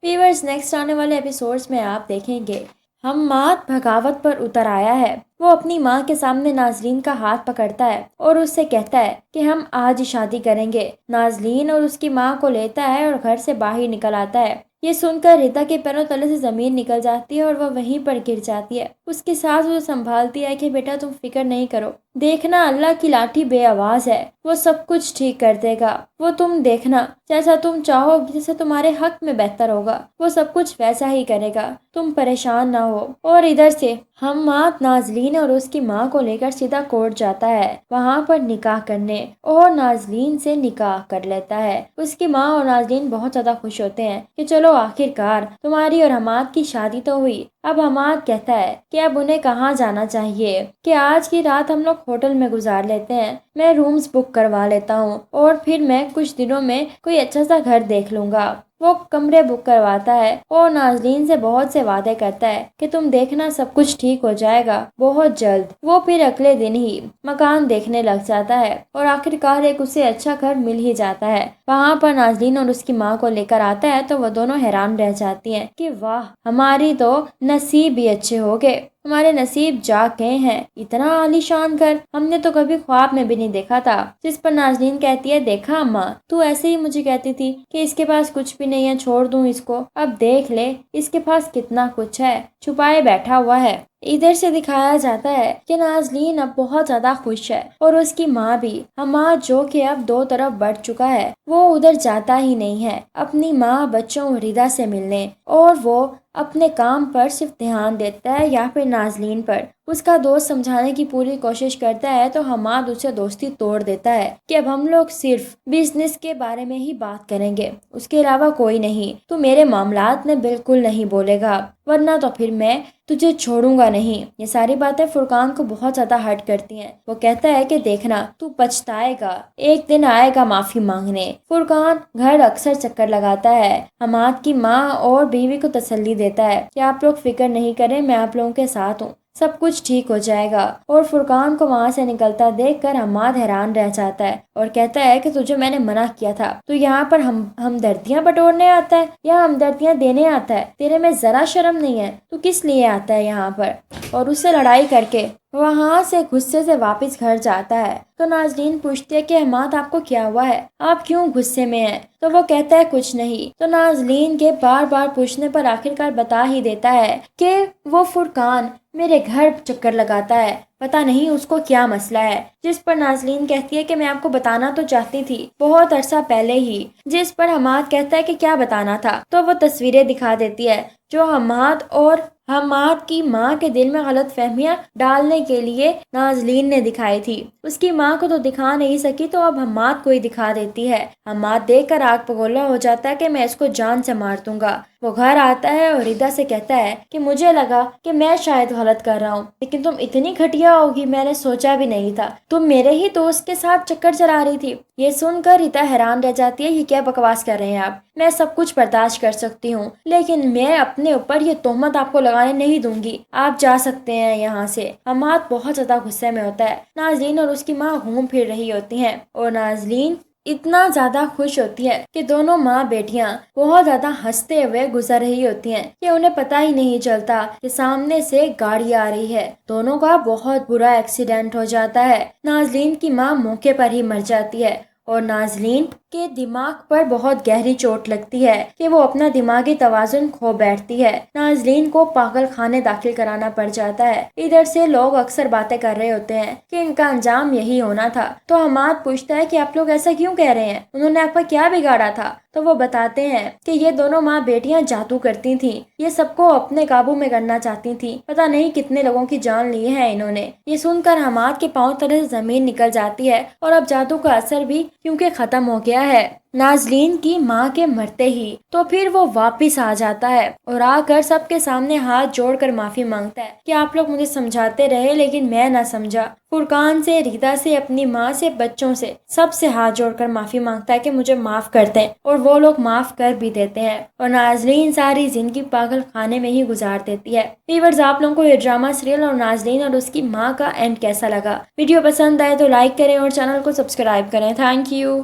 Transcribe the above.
Viewers, next आने वाले episodes में आप देखेंगे हम्माद बगावत पर उतर आया है। वो अपनी माँ के सामने नाजरीन का हाथ पकड़ता है और उससे कहता है कि हम आज ही शादी करेंगे। नाजरीन और उसकी माँ को लेता है और घर से बाहर निकल आता है। ये सुनकर रिता के पैरों तले से जमीन निकल जाती है और वह वहीं पर गिर जाती है। उसकी सास उसे संभालती है कि बेटा तुम फिक्र नहीं करो, देखना अल्लाह की लाठी बेआवाज है, वो सब कुछ ठीक कर देगा। वो तुम देखना जैसा तुम चाहो, जैसे तुम्हारे हक में बेहतर होगा, वो सब कुछ वैसा ही करेगा, तुम परेशान ना हो। और इधर से हम्माद नाजरीन और उसकी माँ को लेकर सीधा कोर्ट जाता है, वहाँ पर निकाह करने, और नाजरीन से निकाह कर लेता है। उसकी माँ और नाजरीन बहुत ज्यादा खुश होते हैं कि चलो आखिरकार तुम्हारी और हम्माद की शादी तो हुई। अब हम्माद कहता है कि अब उन्हें कहाँ जाना चाहिए, कि आज की रात हम लोग होटल में गुजार लेते हैं, मैं रूम्स बुक करवा लेता हूँ और फिर मैं कुछ दिनों में कोई अच्छा सा घर देख लूंगा। वो कमरे बुक करवाता है और नाजरीन से बहुत से वादे करता है कि तुम देखना सब कुछ ठीक हो जाएगा बहुत जल्द। वो फिर अगले दिन ही मकान देखने लग जाता है और आखिरकार एक उसे अच्छा घर मिल ही जाता है। वहाँ पर नाजरीन और उसकी माँ को लेकर आता है तो वो दोनों हैरान रह जाती हैं कि वाह, हमारी तो नसीब भी अच्छे हो गए, हमारे नसीब जाग गए हैं, इतना आलीशान घर हमने तो कभी ख्वाब में भी नहीं देखा था। जिस पर नाजरीन कहती है, देखा अम्मा, तू ऐसे ही मुझे कहती थी कि इसके पास कुछ भी नहीं है, छोड़ दूं इसको, अब देख ले इसके पास कितना कुछ है, छुपाए बैठा हुआ है। इधर से दिखाया जाता है कि नाजरीन अब बहुत ज्यादा खुश है और उसकी माँ भी। हम्माद जो कि अब दो तरफ बढ़ चुका है, वो उधर जाता ही नहीं है अपनी माँ, बच्चों, रिदा से मिलने, और वो अपने काम पर सिर्फ ध्यान देता है या फिर नाजरीन पर। उसका दोस्त समझाने की पूरी कोशिश करता है तो हम्माद उससे दोस्ती तोड़ देता है कि अब हम लोग सिर्फ बिजनेस के बारे में ही बात करेंगे, उसके अलावा कोई नहीं, तू मेरे मामलात में बिल्कुल नहीं बोलेगा वरना तो फिर मैं तुझे छोड़ूंगा नहीं। ये सारी बातें फुरकान को बहुत ज्यादा हर्ट करती हैं। वो कहता है कि देखना तू पछताएगा, एक दिन आएगा माफी मांगने। फुरकान घर अक्सर चक्कर लगाता है, हम्माद की माँ और बीवी को तसल्ली देता है कि आप लोग फिक्र नहीं करें, मैं आप लोगों के साथ हूँ, सब कुछ ठीक हो जाएगा। और फुरकान को वहाँ से निकलता देखकर हम्माद हैरान रह जाता है और कहता है कि तुझे मैंने मना किया था, तो यहाँ पर हमदर्दियाँ बटोरने आता है या हमदर्दियाँ देने आता है, तेरे में जरा शर्म नहीं है, तू किस लिए आता है यहाँ पर। और उससे लड़ाई करके वहाँ से गुस्से से वापस घर जाता है। तो नाजरीन पूछती है कि हम्माद आपको क्या हुआ है, आप क्यों गुस्से में हैं? तो वो कहता है कुछ नहीं। तो नाजरीन के बार बार पूछने पर आखिरकार बता ही देता है कि वो फुरकान मेरे घर चक्कर लगाता है, पता नहीं उसको क्या मसला है। जिस पर नाजरीन कहती है कि मैं आपको बताना तो चाहती थी बहुत अरसा पहले ही। जिस पर हम्माद कहता है कि क्या बताना था। तो वो तस्वीरें दिखा देती है जो हम्माद और हम्माद की माँ के दिल में गलत फहमियाँ डालने के लिए नाजरीन ने दिखाई थी। उसकी माँ को तो दिखा नहीं सकी तो अब हम्माद को ही दिखा देती है। हम्माद देखकर आग बगोला हो जाता है कि मैं इसको जान से मार दूंगा। वो घर आता है और रिदा से कहता है कि मुझे लगा कि मैं शायद गलत कर रहा हूँ, लेकिन तुम इतनी घटिया होगी मैंने सोचा भी नहीं था, तुम मेरे ही दोस्त के साथ चक्कर चला रही थी। ये सुनकर रिता हैरान रह जाती है, ये क्या बकवास कर रहे हैं आप, मैं सब कुछ बर्दाश्त कर सकती हूँ लेकिन मैं अपने ऊपर ये तोहमत आपको लगाने नहीं दूंगी, आप जा सकते हैं यहाँ से। हम्माद बहुत ज्यादा गुस्से में होता है। नाजरीन और उसकी माँ घूम फिर रही होती हैं और नाजरीन इतना ज्यादा खुश होती है कि दोनों माँ बेटियां बहुत ज्यादा हंसते हुए गुजर रही होती हैं कि उन्हें पता ही नहीं चलता कि सामने से गाड़ी आ रही है। दोनों का बहुत बुरा एक्सीडेंट हो जाता है। नाजरीन की माँ मौके पर ही मर जाती है और नाजरीन के दिमाग पर बहुत गहरी चोट लगती है कि वो अपना दिमागी तवाजुन खो बैठती है। नाजरीन को पागल खाने दाखिल कराना पड़ जाता है। इधर से लोग अक्सर बातें कर रहे होते हैं कि इनका अंजाम यही होना था। तो हम्माद पूछता है कि आप लोग ऐसा क्यों कह रहे हैं, उन्होंने आपका क्या बिगाड़ा था? तो वो बताते हैं कि ये दोनों माँ बेटियां जादू करती थीं, ये सबको अपने काबू में करना चाहती थीं, पता नहीं कितने लोगों की जान ली है इन्होंने। ये सुनकर हम्माद के पांव तले से जमीन निकल जाती है और अब जादू का असर भी क्योंकि खत्म हो गया है नाजरीन की माँ के मरते ही। तो फिर वो वापस आ जाता है और आकर सबके सामने हाथ जोड़कर माफी मांगता है कि आप लोग मुझे समझाते रहे लेकिन मैं ना समझा। फुरकान से, रिदा से, अपनी माँ से, बच्चों से, सबसे हाथ जोड़कर माफी मांगता है कि मुझे माफ कर दें और वो लोग माफ कर भी देते हैं और नाजरीन सारी जिंदगी पागल खाने में ही गुजार देती है। व्यूअर्स, आप लोगों को ये ड्रामा सीरियल और नाजरीन और उसकी माँ का एंड कैसा लगा? वीडियो पसंद आए तो लाइक करें और चैनल को सब्सक्राइब करें। Thank you.